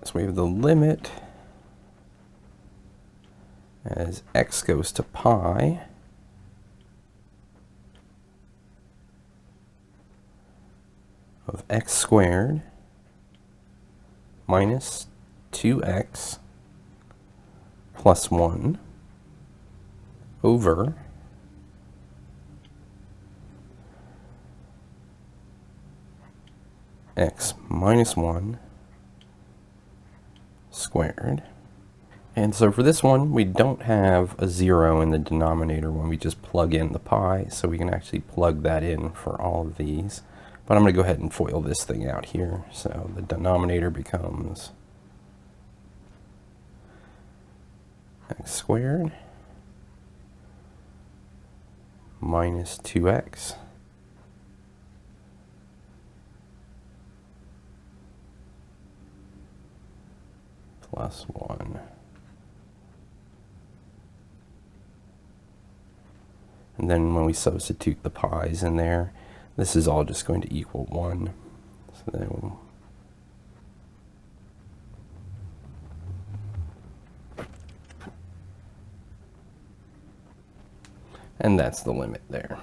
So we have the limit as x goes to pi of x squared minus 2x plus 1 over x minus 1 squared. And so for this one, we don't have a 0 in the denominator when we just plug in the pi, so we can actually plug that in for all of these. But I'm going to go ahead and FOIL this thing out here. So the denominator becomes x squared minus 2x plus 1. And then when we substitute the pi's in there, this is all just going to equal 1. So then and that's the limit there.